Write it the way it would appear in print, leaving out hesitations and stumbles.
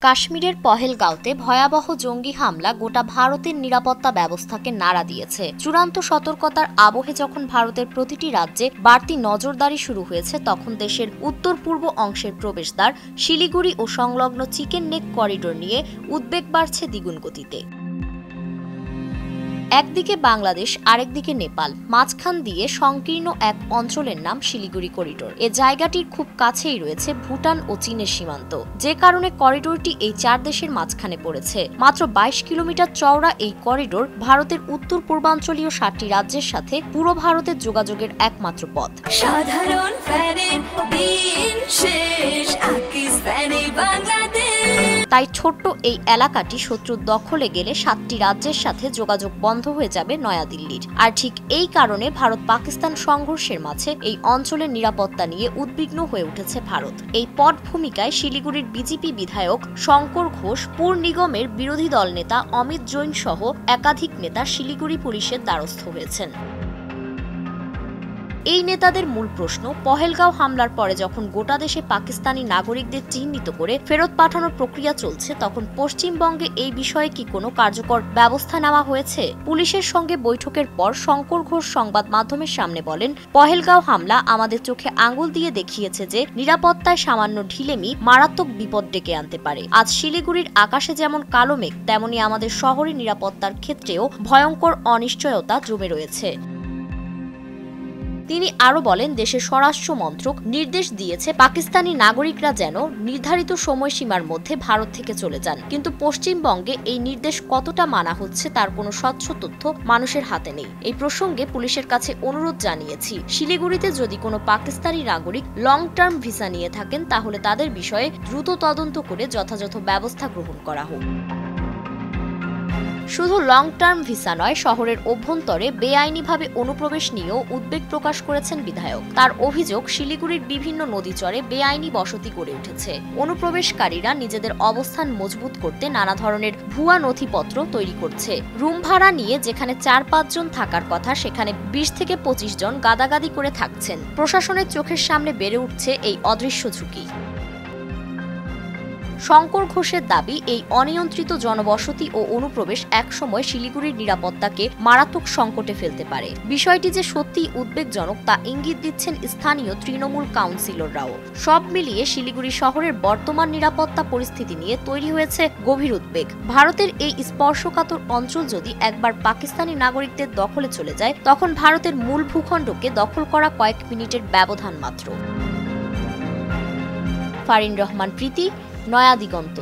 কাশ্মীরের পহেলগাঁওতে ভয়াবহ জঙ্গি হামলা গোটা ভারতের নিরাপত্তা ব্যবস্থাকে নাড়া দিয়েছে। চূড়ান্ত সতর্কতার আবহে যখন ভারতের প্রতিটি রাজ্যে বাড়তি নজরদারি শুরু হয়েছে, তখন দেশের উত্তর পূর্ব অংশের প্রবেশদ্বার শিলিগুড়ি ও সংলগ্ন চিকেন নেক করিডোর নিয়ে উদ্বেগ বাড়ছে দ্বিগুণ গতিতে। একদিকে বাংলাদেশ, আরেকদিকে নেপাল, মাঝখান দিয়ে সংকীর্ণ এক অঞ্চলের নাম শিলিগুড়ি করিডোর। এ জায়গাটির খুব কাছেই রয়েছে ভুটান ও চীনের সীমান্ত, যে কারণে করিডোরটি এই চার দেশের মাঝখানে পড়েছে। মাত্র 22 কিলোমিটার চওড়া এই করিডোর ভারতের উত্তর পূর্বাঞ্চলীয় 7টি রাজ্যের সাথে পুরো ভারতের যোগাযোগের একমাত্র পথ। সাধারণ তাই ছোট্ট এই এলাকাটি শত্রুর দখলে গেলে 7টি রাজ্যের সাথে যোগাযোগ বন্ধ হয়ে যাবে নয়াদিল্লির। আর ঠিক এই কারণে ভারত পাকিস্তান সংঘর্ষের মাঝে এই অঞ্চলের নিরাপত্তা নিয়ে উদ্বিগ্ন হয়ে উঠেছে ভারত। এই পটভূমিকায় শিলিগুড়ির বিজেপি বিধায়ক শঙ্কর ঘোষ, পুর নিগমের বিরোধী দল নেতা অমিত জৈন সহ একাধিক নেতা শিলিগুড়ি পুলিশের দ্বারস্থ হয়েছেন। এই নেতাদের মূল প্রশ্ন, পহেলগাঁও হামলার পরে যখন গোটা দেশে পাকিস্তানি নাগরিকদের চিহ্নিত করে ফেরত পাঠানোর প্রক্রিয়া চলছে, তখন পশ্চিমবঙ্গে এই বিষয়ে কি কোনো কার্যকর ব্যবস্থা নেওয়া হয়েছে? পুলিশের সঙ্গে বৈঠকের পর শঙ্কর ঘোষ সংবাদ মাধ্যমের সামনে বলেন, পহেলগাঁও হামলা আমাদের চোখে আঙুল দিয়ে দেখিয়েছে যে নিরাপত্তায় সামান্য ঢিলেমি মারাত্মক বিপদ ডেকে আনতে পারে। আজ শিলিগুড়ির আকাশে যেমন কালো মেঘ, তেমনি আমাদের শহরের নিরাপত্তার ক্ষেত্রেও ভয়ঙ্কর অনিশ্চয়তা জমে রয়েছে। তিনি আরো বলেন, দেশের স্বরাষ্ট্র মন্ত্রক নির্দেশ দিয়েছে পাকিস্তানি নাগরিকরা যেন নির্ধারিত সময়সীমার মধ্যে ভারত থেকে চলে যান, কিন্তু পশ্চিমবঙ্গে এই নির্দেশ কতটা মানা হচ্ছে তার কোনো স্বচ্ছ তথ্য মানুষের হাতে নেই। এই প্রসঙ্গে পুলিশের কাছে অনুরোধ জানিয়েছি, শিলিগুড়িতে যদি কোনো পাকিস্তানি নাগরিক লং টার্ম ভিসা নিয়ে থাকেন, তাহলে তাদের বিষয়ে দ্রুত তদন্ত করে যথাযথ ব্যবস্থা গ্রহণ করা হোক। শুধু লং টার্ম ভিসা নয়, শহরের অভ্যন্তরে বেআইনিভাবে অনুপ্রবেশ নিয়েও উদ্বেগ প্রকাশ করেছেন বিধায়ক। তার অভিযোগ, শিলিগুড়ির বিভিন্ন নদীচরে বেআইনি বসতি গড়ে উঠেছে। অনুপ্রবেশকারীরা নিজেদের অবস্থান মজবুত করতে নানা ধরনের ভুয়া নথিপত্র তৈরি করছে। রুম ভাড়া নিয়ে যেখানে 4-5 জন থাকার কথা, সেখানে 20 থেকে 25 জন গাদাগাদি করে থাকছেন। প্রশাসনের চোখের সামনে বেড়ে উঠছে এই অদৃশ্য ঝুঁকি। শঙ্কর ঘোষের দাবি, এই অনিয়ন্ত্রিত জনবসতি ও অনুপ্রবেশ একসময় শিলিগুড়ির নিরাপত্তাকে মারাত্মক সংকটে ফেলতে পারে। বিষয়টি যে সত্যিই উদ্বেগজনক তা ইঙ্গিত দিচ্ছেন স্থানীয় তৃণমূল কাউন্সিলররাও। সব মিলিয়ে শিলিগুড়ি শহরের বর্তমান নিরাপত্তা পরিস্থিতি নিয়ে তৈরি হয়েছে গভীর উদ্বেগ। ভারতের এই স্পর্শকাতর অঞ্চল যদি একবার পাকিস্তানি নাগরিকদের দখলে চলে যায়, তখন ভারতের মূল ভূখণ্ডকে দখল করা কয়েক মিনিটের ব্যবধান মাত্র। ফারিন রহমান প্রীতি, নয়া দিগন্ত।